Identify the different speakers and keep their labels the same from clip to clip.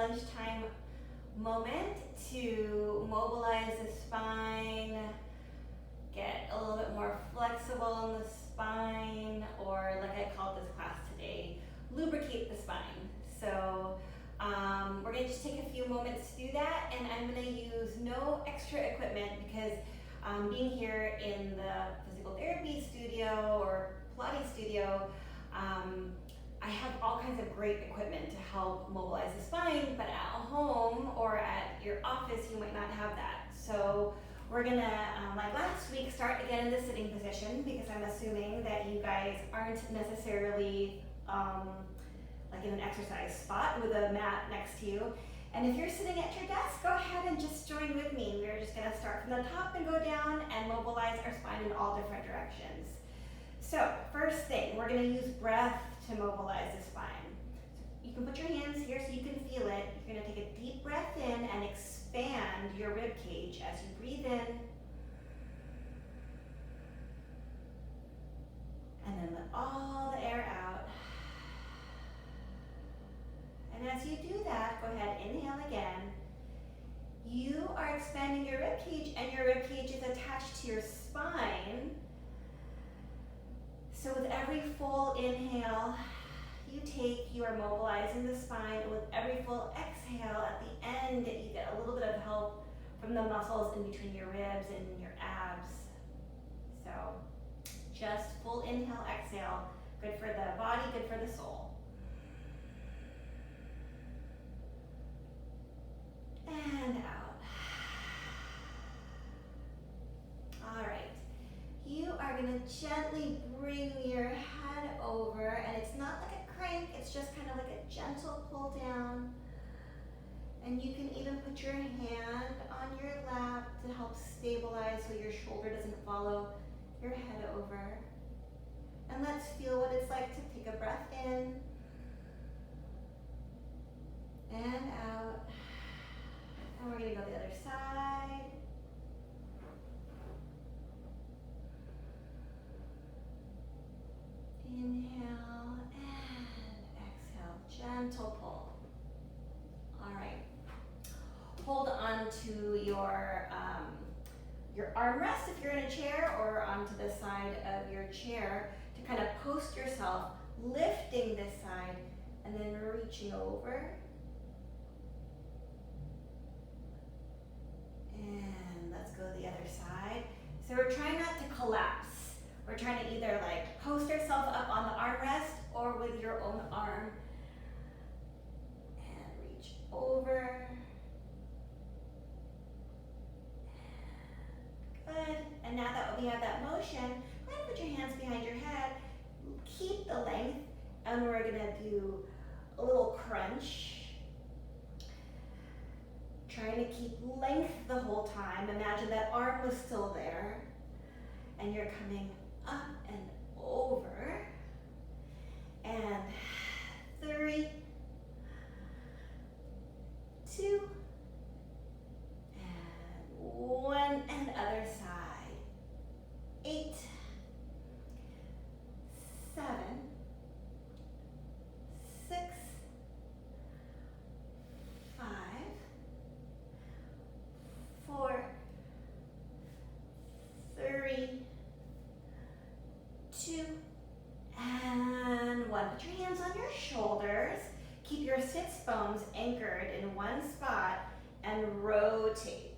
Speaker 1: lunchtime moment to mobilize the spine, get a little bit more flexible in the spine, or like I called this class today, lubricate the spine. So we're gonna just take a few moments to do that, and I'm gonna use no extra equipment because being here in the physical therapy studio or Pilates studio, I have all kinds of great equipment to help mobilize the spine, but at home or at your office, you might not have that. So we're gonna, like last week, start again in the sitting position because I'm assuming that you guys aren't necessarily like in an exercise spot with a mat next to you. And if you're sitting at your desk, go ahead and just join with me. We're just gonna start from the top and go down and mobilize our spine in all different directions. So first thing, we're gonna use breath to mobilize the spine. So you can put your hands here so you can feel it. You're gonna take a deep breath in and expand your rib cage as you breathe in. And then let all the air out. And as you do that, go ahead, inhale again. You are expanding your rib cage, and your rib cage is attached to your spine. So with every full inhale you are mobilizing the spine. And with every full exhale, at the end, you get a little bit of help from the muscles in between your ribs and your abs. So just full inhale, exhale. Good for the body, good for the soul. And out. All right. You are going to gently bring your head over, and it's not like a crank, it's just kind of like a gentle pull down. And you can even put your hand on your lap to help stabilize so your shoulder doesn't follow your head over. And let's feel what it's like to take a breath in and out. And we're going to go the other side. Inhale and exhale, gentle pull. All right. Hold on to your armrest if you're in a chair, or onto the side of your chair to kind of post yourself, lifting this side and then reaching over. And let's go the other side. So we're trying not to collapse. We're trying to either like post ourselves up on the armrest or with your own arm. And reach over. Good. And now that we have that motion, go ahead and put your hands behind your head. Keep the length, and we're gonna do a little crunch. Trying to keep length the whole time. Imagine that arm was still there, and you're coming up and over. And 3, 2, and 1, and other side. 8, 7, 6, 5, 4, 3, 2, and 1. Put your hands on your shoulders. Keep your sits bones anchored in one spot and rotate.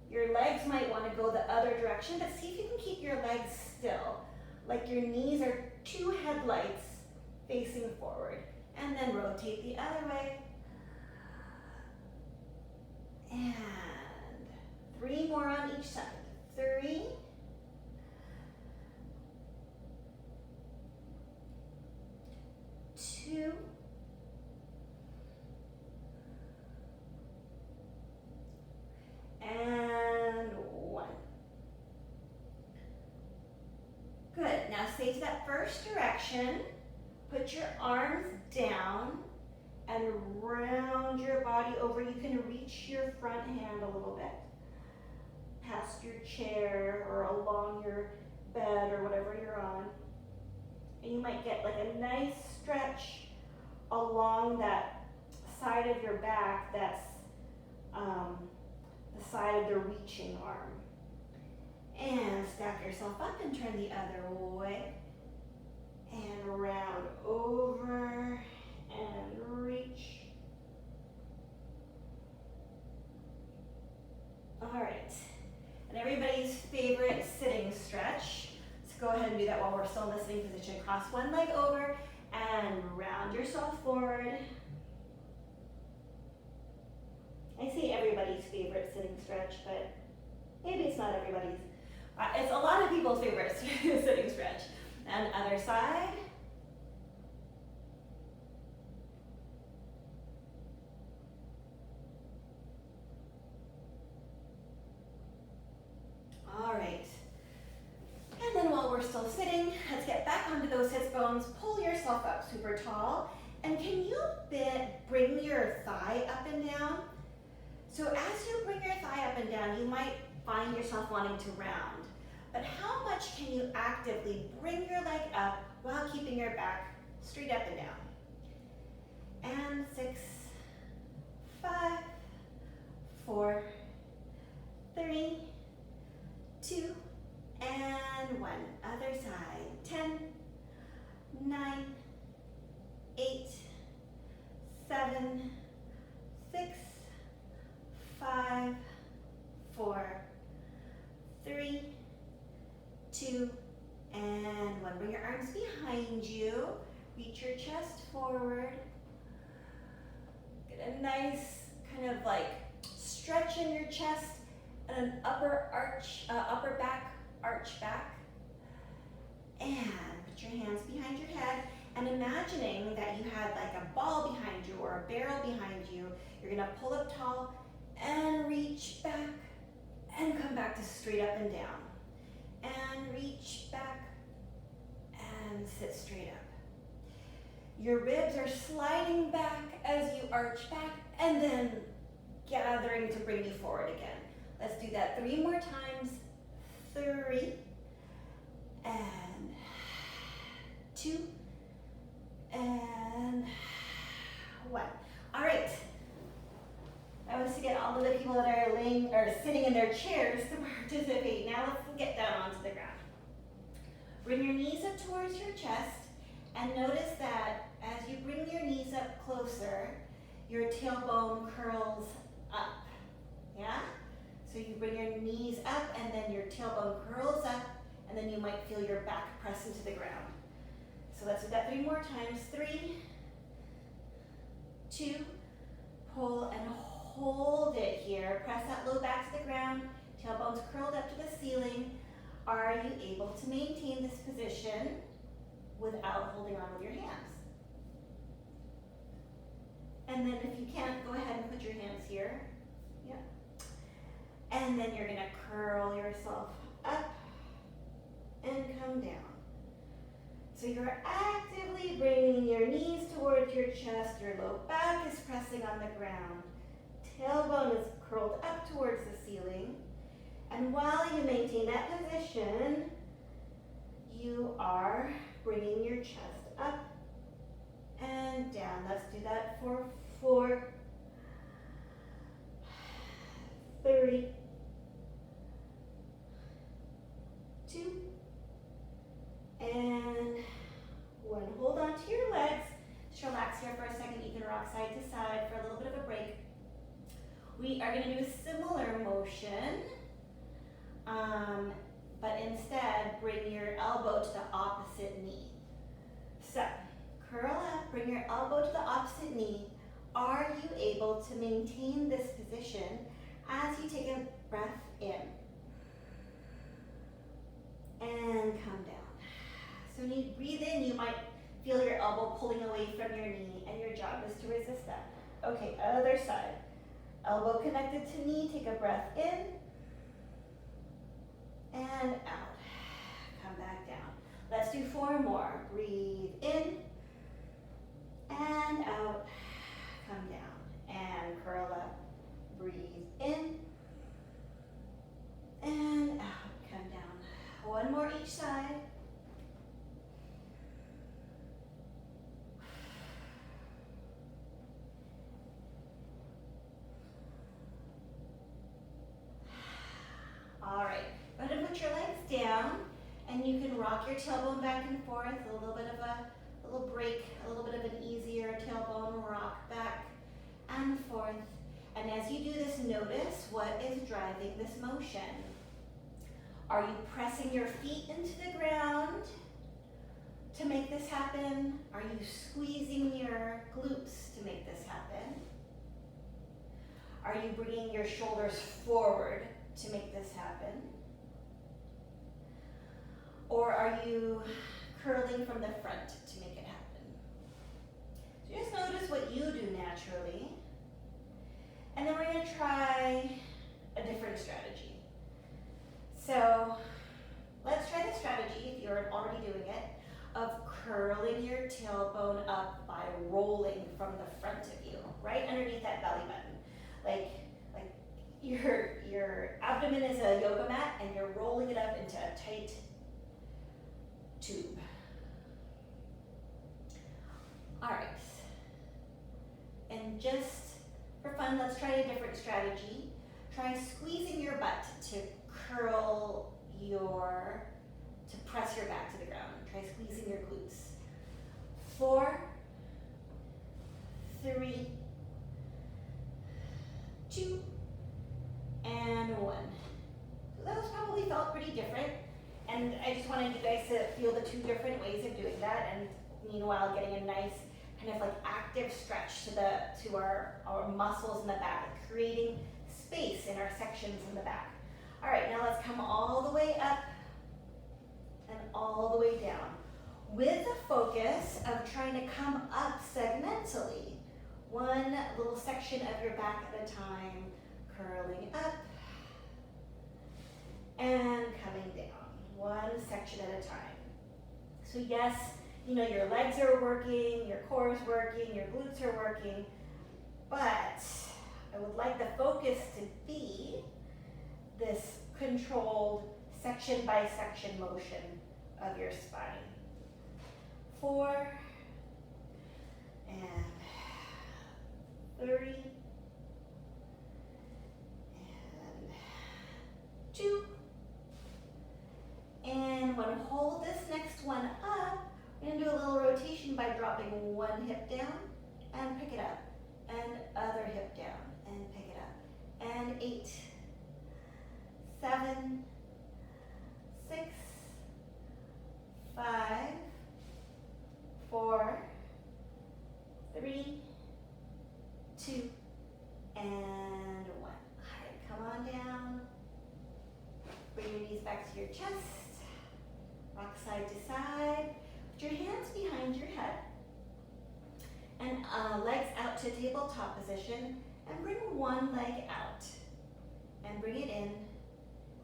Speaker 1: Your legs might want to go the other direction, but see if you can keep your legs still, like your knees are 2 headlights facing forward. And then rotate the other way. And 3 more on each side. 3, 2, and 1. Good. Now stay to that first direction. Put your arms down and round your body over. You can reach your front hand a little bit past your chair or along your bed or whatever you're on. And you might get like a nice stretch along that side of your back that's the side of the reaching arm. And stack yourself up and turn the other way. And round over and reach. All right. And everybody's favorite sitting stretch. So go ahead and do that while we're still in the sitting position. Cross one leg over and round yourself forward. I say everybody's favorite sitting stretch, but maybe it's not everybody's. It's a lot of people's favorite sitting stretch. And other side. All right. And then while we're still sitting, let's get back onto those hip bones. Pull yourself up super tall. And can you bring your thigh up and down? So as you bring your thigh up and down, you might find yourself wanting to round. But how much can you actively bring your leg up while keeping your back straight up and down? And 6, 5, 4, 3, 2, and 1. Other side. 10, 9, 8, 7, 6, 5, 4, 3, 2, and 1. Bring your arms behind you. Reach your chest forward. Get a nice kind of like stretch in your chest and an upper back arch back. And put your hands behind your head and imagining that you had like a ball behind you or a barrel behind you. You're gonna pull up tall and reach back and come back to straight up and down. And reach back and sit straight up. Your ribs are sliding back as you arch back and then gathering to bring you forward again. Let's do that 3 more times. 3 and 2 and 1. All right. That was to get all of the people that are laying or sitting in their chairs to participate. Now let's get down onto the ground. Bring your knees up towards your chest and notice that as you bring your knees up closer, your tailbone curls up. Yeah? So you bring your knees up and then your tailbone curls up and then you might feel your back press into the ground. So let's do that 3 more times. 3, 2, pull and hold it here. Press that low back to the ground. Tailbone's curled up to the ceiling. Are you able to maintain this position without holding on with your hands? And then if you can't, go ahead and put your hands here. Yeah. And then you're gonna curl yourself up and come down. So you're actively bringing your knees towards your chest. Your low back is pressing on the ground. Tailbone is curled up towards the ceiling. And while you maintain that position, you are bringing your chest up and down. Let's do that for 4, 3, 2, and 1. Hold on to your legs. Just relax here for a second. You can rock side to side for a little bit of a break. We are going to do a similar motion, but instead bring your elbow to the opposite knee. So curl up, bring your elbow to the opposite knee. Are you able to maintain this position as you take a breath in and come down? So when you breathe in, you might feel your elbow pulling away from your knee, and your job is to resist that. Okay, other side. Elbow connected to knee, take a breath in and out. Come back down. Let's do 4 more. Breathe in and out. Come down and curl up. Breathe in and out. Come down. 1 more each side. down, and you can rock your tailbone back and forth, a little bit of a little break, a little bit of an easier tailbone rock back and forth. And as you do this, notice what is driving this motion. Are you pressing your feet into the ground to make this happen? Are you squeezing your glutes to make this happen? Are you bringing your shoulders forward to make this happen? Or are you curling from the front to make it happen? So just notice what you do naturally. And then we're going to try a different strategy. So let's try the strategy, if you're already doing it, of curling your tailbone up by rolling from the front of you, right underneath that belly button. Like your abdomen is a yoga mat and you're rolling it up into a tight tube. All right. And just for fun, let's try a different strategy. Try squeezing your butt to press your back to the ground. Try squeezing your glutes. 4, 3, 2, and 1. So those probably felt pretty different. And I just wanted you guys to feel the 2 different ways of doing that, and meanwhile getting a nice kind of like active stretch to our muscles in the back, creating space in our sections in the back. All right, now let's come all the way up and all the way down, with the focus of trying to come up segmentally, one little section of your back at a time, curling up and coming down, one section at a time. So yes, you know, your legs are working, your core is working, your glutes are working, but I would like the focus to be this controlled section by section motion of your spine. 4, and 3, and 2, and 1. Hold this next one up. We're going to do a little rotation by dropping one hip down and pick it up, and other hip down and pick it up, and 8, 7, 6, 5, 4, 3, 2, and 1. All right, come on down. Bring your knees back to your chest. Rock side to side. Put your hands behind your head. And legs out to tabletop position. And bring one leg out. And bring it in.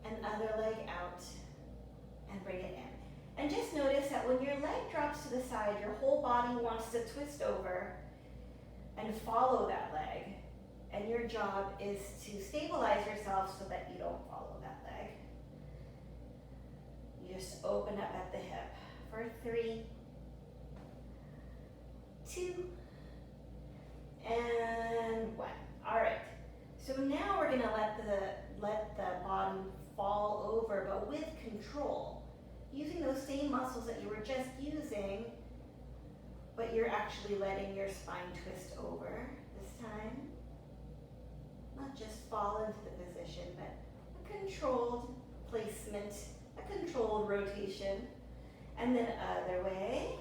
Speaker 1: And other leg out. And bring it in. And just notice that when your leg drops to the side, your whole body wants to twist over and follow that leg. And your job is to stabilize yourself so that you don't follow that leg. You just open up at the hip for 3, 2, and 1. All right. So now we're gonna let the body fall over, but with control, using those same muscles that you were just using, but you're actually letting your spine twist over this time. Not just fall into the position, but a controlled placement, a controlled rotation, and then other way.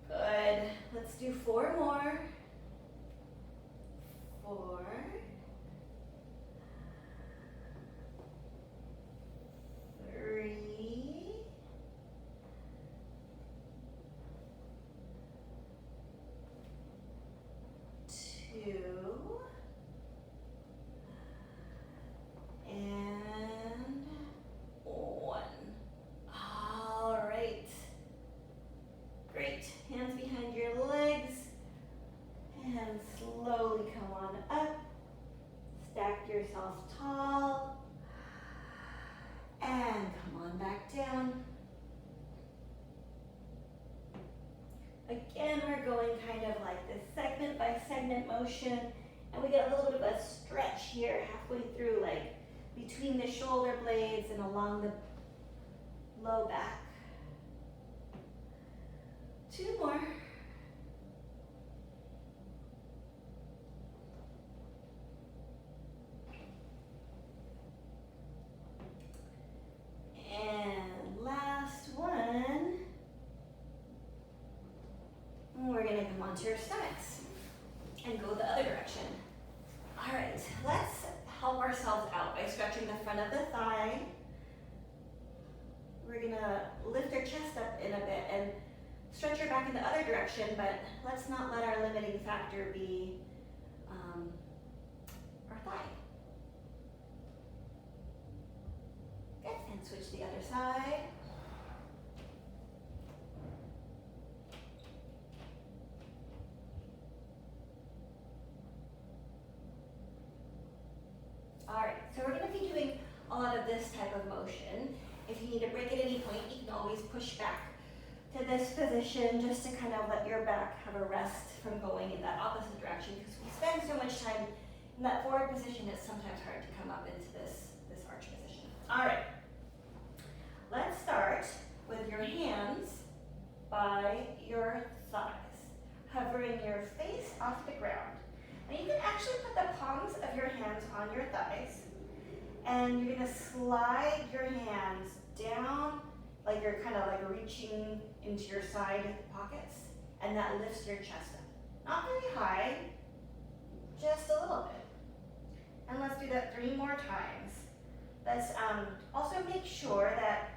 Speaker 1: Good. Let's do 4 more. 4. 3. 2. And 1. All right. Great. Hands behind your legs. And slowly come on up. Stack yourself tall. And come on back down. Again, we're going kind of like this segment by segment motion, And we get a little bit of a stretch here halfway through, like between the shoulder blades and along the low back. 2 more. And last one. We're gonna come onto your stomachs and go the other direction. All right, let's help ourselves out by stretching the front of the thigh. We're gonna lift our chest up in a bit and stretch your back in the other direction, but let's not let our limiting factor be our thigh. Good, and switch the other side. All right, so we're gonna be doing a lot of this type of motion. If you need a break at any point, you can always push back to this position just to kind of let your back have a rest from going in that opposite direction, because we spend so much time in that forward position, it's sometimes hard to come up into this arch position. All right, let's start with your hands by your thighs, hovering your face off the ground. And you can actually put the palms of your hands on your thighs, and you're gonna slide your hands down like you're kind of like reaching into your side pockets, and that lifts your chest up. Not very high, just a little bit. And let's do that 3 more times. Let's also make sure that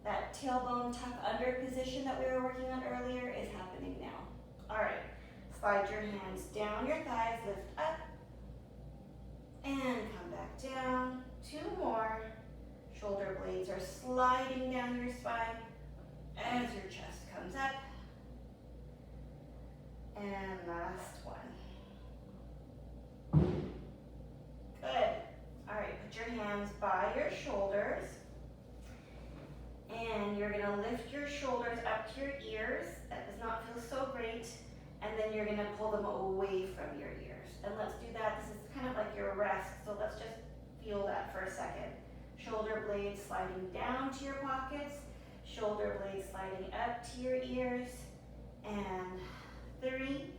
Speaker 1: that tailbone tuck under position that we were working on earlier is happening now. All right. Slide your hands down your thighs, lift up, and come back down. 2 more. Shoulder blades are sliding down your spine as your chest comes up. And last one. Good. All right, put your hands by your shoulders. And you're gonna lift your shoulders up to your ears. That does not feel so great. And then you're gonna pull them away from your ears. And let's do that. This is kind of like your rest, so let's just feel that for a second. Shoulder blades sliding down to your pockets, shoulder blades sliding up to your ears, and 3,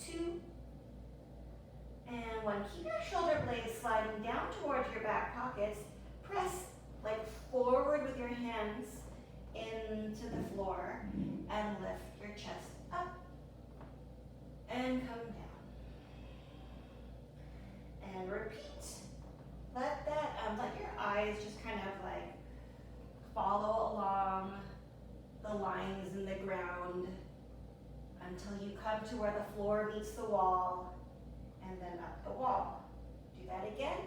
Speaker 1: 2, and 1. Keep your shoulder blades sliding down towards your back pockets. Press like forward with your hands into the floor and lift your chest up and come down. And repeat. Let your eyes just kind of like follow along the lines in the ground until you come to where the floor meets the wall, and then up the wall. Do that again.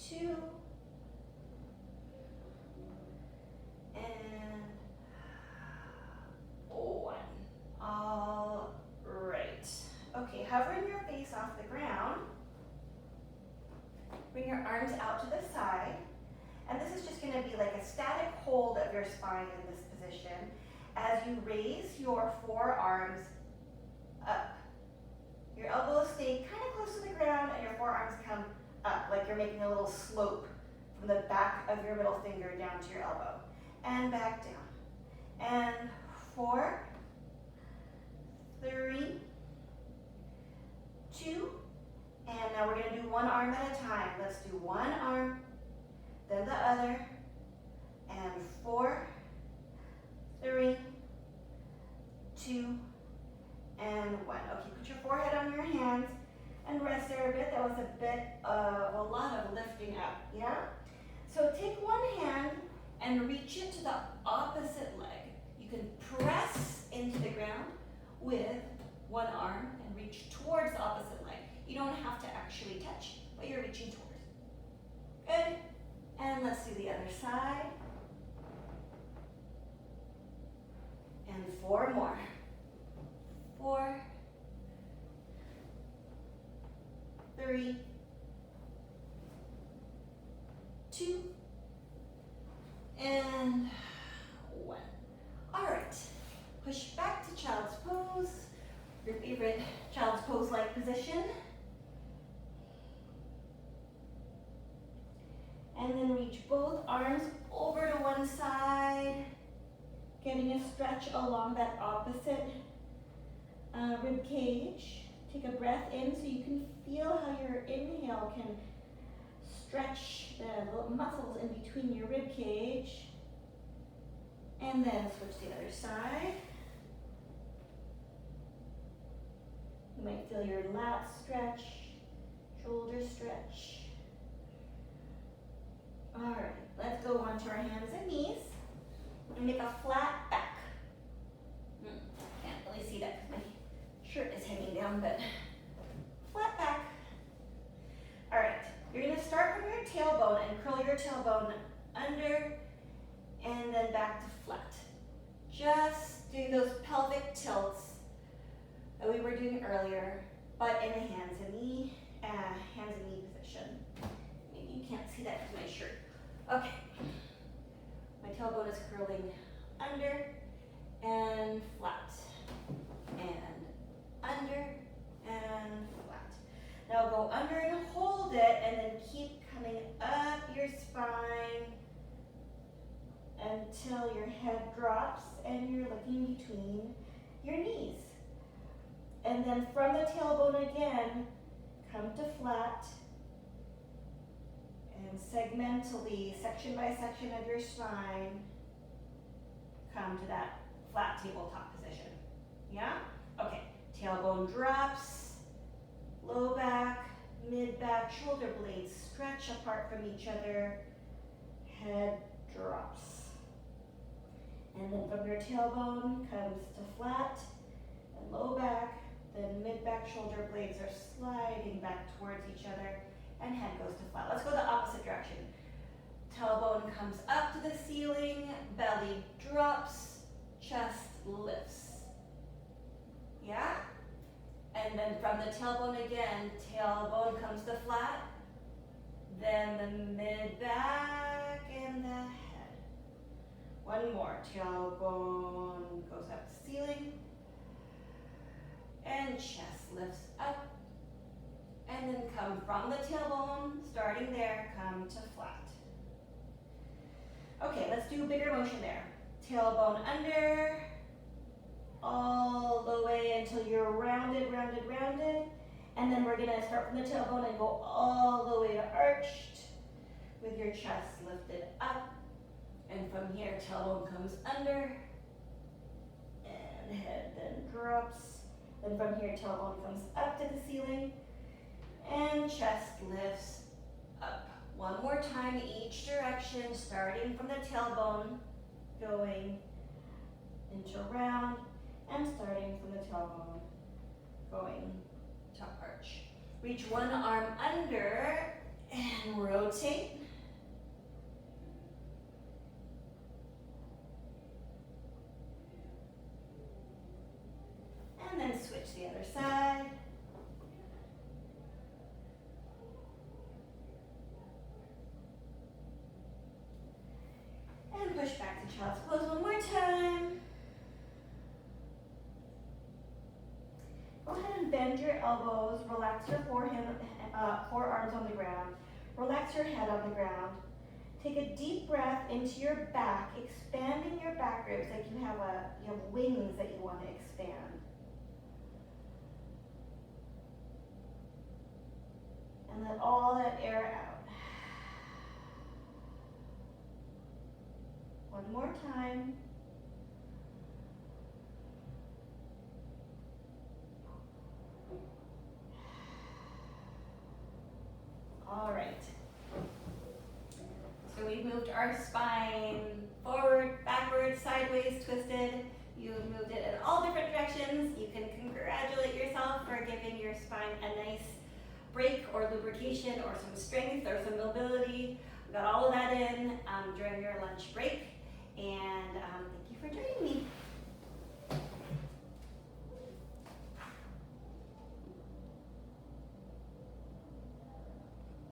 Speaker 1: 2, and 1. All right. Okay, hovering your face off the ground, bring your arms out to the side, and this is just going to be like a static hold of your spine in this position as you raise your forearms up. Your elbows stay kind of close to the ground and your forearms come up like you're making a little slope from the back of your middle finger down to your elbow. And back down. And 4, 3, 2, and now we're going to do one arm at a time. Let's do one arm, then the other, and 4, 3, 2, and 1. Okay, put your forehead on your hands and rest there a bit. That was a bit of a lot of lifting up, yeah? So take one hand and reach it to the opposite leg. You can press into the ground with one arm and reach towards the opposite leg. You don't have to actually touch, but you're reaching towards. Good. And let's do the other side. And 4 more. 4, 3, 2, and 1. All right. Push back to child's pose, your favorite child's pose-like position. And then reach both arms over to one side, getting a stretch along that opposite rib cage. Take a breath in so you can feel how your inhale can stretch the muscles in between your rib cage. And then switch to the other side. You might feel your lats stretch, shoulder stretch. All right, let's go onto our hands and knees and make a flat back. Can't really see that because my shirt is hanging down, but flat back. All right, you're gonna start from your tailbone and curl your tailbone under and then back to flat. Just do those pelvic tilts that we were doing earlier, but in a hands and knee position. Maybe you can't see that because my shirt. Okay, my tailbone is curling under and flat, and under and flat. Now go under and hold it, and then keep coming up your spine until your head drops and you're looking between your knees. And then from the tailbone again, come to flat, and segmentally, section by section of your spine, come to that flat tabletop position. Yeah? Okay, tailbone drops, low back, mid back, shoulder blades stretch apart from each other, head drops. And then from your tailbone comes to flat and low back, then mid back, shoulder blades are sliding back towards each other, and head goes to flat. Let's go the opposite direction. Tailbone comes up to the ceiling, belly drops, chest lifts. Yeah? And then from the tailbone again, tailbone comes to flat, then the mid back and the head. One more, tailbone goes up to ceiling, and chest lifts up. And then come from the tailbone, starting there, come to flat. Okay, let's do a bigger motion there. Tailbone under, all the way until you're rounded, rounded, rounded. And then we're gonna start from the tailbone and go all the way to arched with your chest lifted up. And from here, tailbone comes under, and head then drops. Then from here, tailbone comes up to the ceiling, and chest lifts up. One more time each direction, starting from the tailbone, going into round, and starting from the tailbone, going to arch. Reach one arm under and rotate. And then switch the other side. And push back to child's pose one more time. Go ahead and bend your elbows, relax your forearms on the ground, relax your head on the ground. Take a deep breath into your back, expanding your back ribs like you have wings that you want to expand. And let all that air out. One more time. All right. So we moved our spine forward, backward, sideways, twisted. You've moved it in all different directions. You can congratulate yourself for giving your spine a nice break or lubrication or some strength or some mobility. We got all of that in during your lunch break. And thank you for joining me.